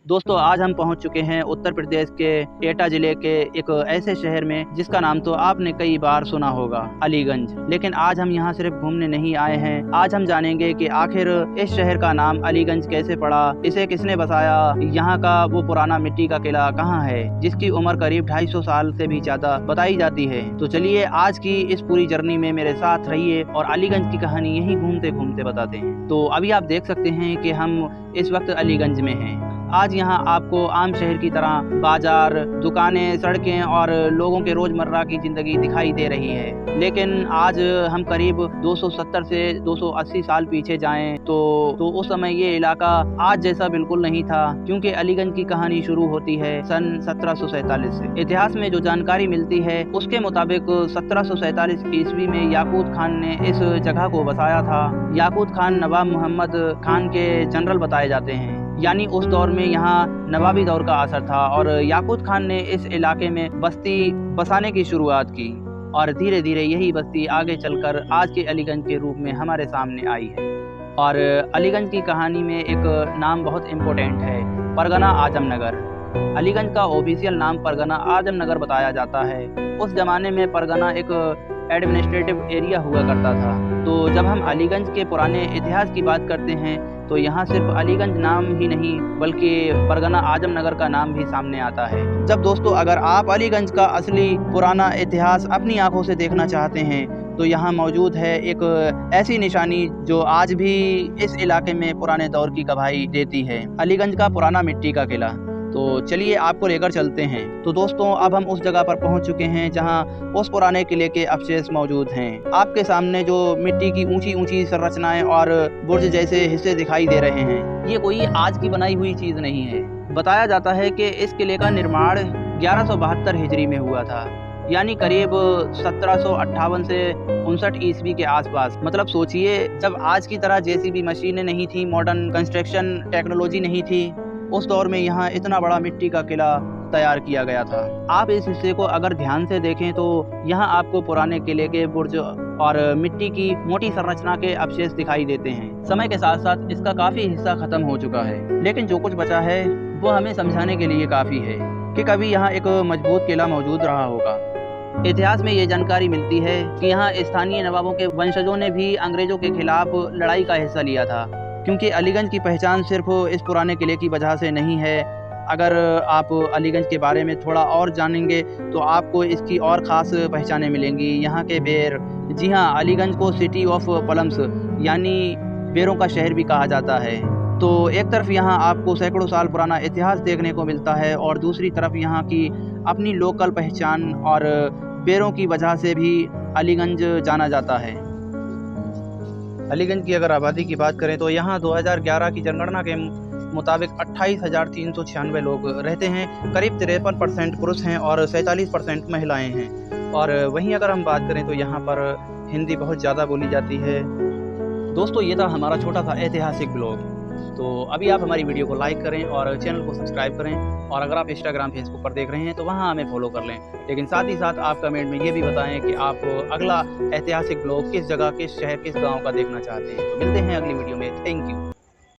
दोस्तों आज हम पहुंच चुके हैं उत्तर प्रदेश के एटा जिले के एक ऐसे शहर में जिसका नाम तो आपने कई बार सुना होगा, अलीगंज। लेकिन आज हम यहां सिर्फ घूमने नहीं आए हैं। आज हम जानेंगे कि आखिर इस शहर का नाम अलीगंज कैसे पड़ा, इसे किसने बसाया, यहाँ का वो पुराना मिट्टी का किला कहाँ है जिसकी उम्र करीब 250 साल से भी ज्यादा बताई जाती है। तो चलिए आज की इस पूरी जर्नी में मेरे साथ रहिए और अलीगंज की कहानी यहीं घूमते घूमते बताते हैं। तो अभी आप देख सकते हैं कि हम इस वक्त अलीगंज में हैं। आज यहाँ आपको आम शहर की तरह बाजार, दुकानें, सड़कें और लोगों के रोजमर्रा की जिंदगी दिखाई दे रही है। लेकिन आज हम करीब 270 से 280 साल पीछे जाएं तो उस समय ये इलाका आज जैसा बिल्कुल नहीं था, क्योंकि अलीगंज की कहानी शुरू होती है सन 1747 से। इतिहास में जो जानकारी मिलती है उसके मुताबिक 1747 ईस्वी में याकूत खान ने इस जगह को बसाया था। याकूत खान नवाब मोहम्मद खान के जनरल बताए जाते हैं, यानी उस दौर में यहाँ नवाबी दौर का असर था और याकूत खान ने इस इलाके में बस्ती बसाने की शुरुआत की और धीरे धीरे यही बस्ती आगे चलकर आज के अलीगंज के रूप में हमारे सामने आई है। और अलीगंज की कहानी में एक नाम बहुत इम्पोर्टेंट है, परगना आजमनगर। अलीगंज का ऑफिशियल नाम परगना आजमनगर बताया जाता है। उस जमाने में परगना एक एडमिनिस्ट्रेटिव एरिया हुआ करता था। तो जब हम अलीगंज के पुराने इतिहास की बात करते हैं तो यहाँ सिर्फ अलीगंज नाम ही नहीं बल्कि परगना आजमनगर का नाम भी सामने आता है। जब दोस्तों अगर आप अलीगंज का असली पुराना इतिहास अपनी आंखों से देखना चाहते हैं तो यहाँ मौजूद है एक ऐसी निशानी जो आज भी इस इलाके में पुराने दौर की गवाही देती है, अलीगंज का पुराना मिट्टी का किला। तो चलिए आपको लेकर चलते हैं। तो दोस्तों अब हम उस जगह पर पहुंच चुके हैं जहां उस पुराने किले के अवशेष मौजूद हैं। आपके सामने जो मिट्टी की ऊंची ऊंची संरचनाएं और बुर्ज जैसे हिस्से दिखाई दे रहे हैं, ये कोई आज की बनाई हुई चीज नहीं है। बताया जाता है कि इस किले का निर्माण 1172 हिजरी में हुआ था, यानी करीब 1758 से 59 ईस्वी के आसपास। मतलब सोचिए, जब आज की तरह जेसीबी मशीनें नहीं थी, मॉडर्न कंस्ट्रक्शन टेक्नोलॉजी नहीं थी, उस दौर में यहाँ इतना बड़ा मिट्टी का किला तैयार किया गया था। आप इस हिस्से को अगर ध्यान से देखें तो यहाँ आपको पुराने किले के बुर्ज और मिट्टी की मोटी संरचना के अवशेष दिखाई देते हैं। समय के साथ साथ इसका काफी हिस्सा खत्म हो चुका है, लेकिन जो कुछ बचा है वो हमें समझाने के लिए काफी है कि कभी यहाँ एक मजबूत किला मौजूद रहा होगा। इतिहास में ये जानकारी मिलती है कि यहाँ स्थानीय नवाबों के वंशजों ने भी अंग्रेजों के खिलाफ लड़ाई का हिस्सा लिया था, क्योंकि अलीगंज की पहचान सिर्फ इस पुराने किले की वजह से नहीं है। अगर आप अलीगंज के बारे में थोड़ा और जानेंगे तो आपको इसकी और ख़ास पहचानें मिलेंगी। यहाँ के बेर, जी हाँ, अलीगंज को सिटी ऑफ पलम्स यानी बेरों का शहर भी कहा जाता है। तो एक तरफ यहाँ आपको सैकड़ों साल पुराना इतिहास देखने को मिलता है और दूसरी तरफ यहाँ की अपनी लोकल पहचान और बेरों की वजह से भी अलीगंज जाना जाता है। अलीगंज की अगर आबादी की बात करें तो यहाँ 2011 की जनगणना के मुताबिक 28,396 लोग रहते हैं। करीब 53% पुरुष हैं और 47% महिलाएं हैं। और वहीं अगर हम बात करें तो यहाँ पर हिंदी बहुत ज़्यादा बोली जाती है। दोस्तों ये था हमारा छोटा सा ऐतिहासिक ब्लॉग। तो अभी आप हमारी वीडियो को लाइक करें और चैनल को सब्सक्राइब करें, और अगर आप इंस्टाग्राम फेसबुक पर देख रहे हैं तो वहाँ हमें फॉलो कर लें। लेकिन साथ ही साथ आप कमेंट में ये भी बताएं कि आप अगला ऐतिहासिक ब्लॉग किस जगह, किस शहर, किस गांव का देखना चाहते हैं। तो मिलते हैं अगली वीडियो में। Thank you.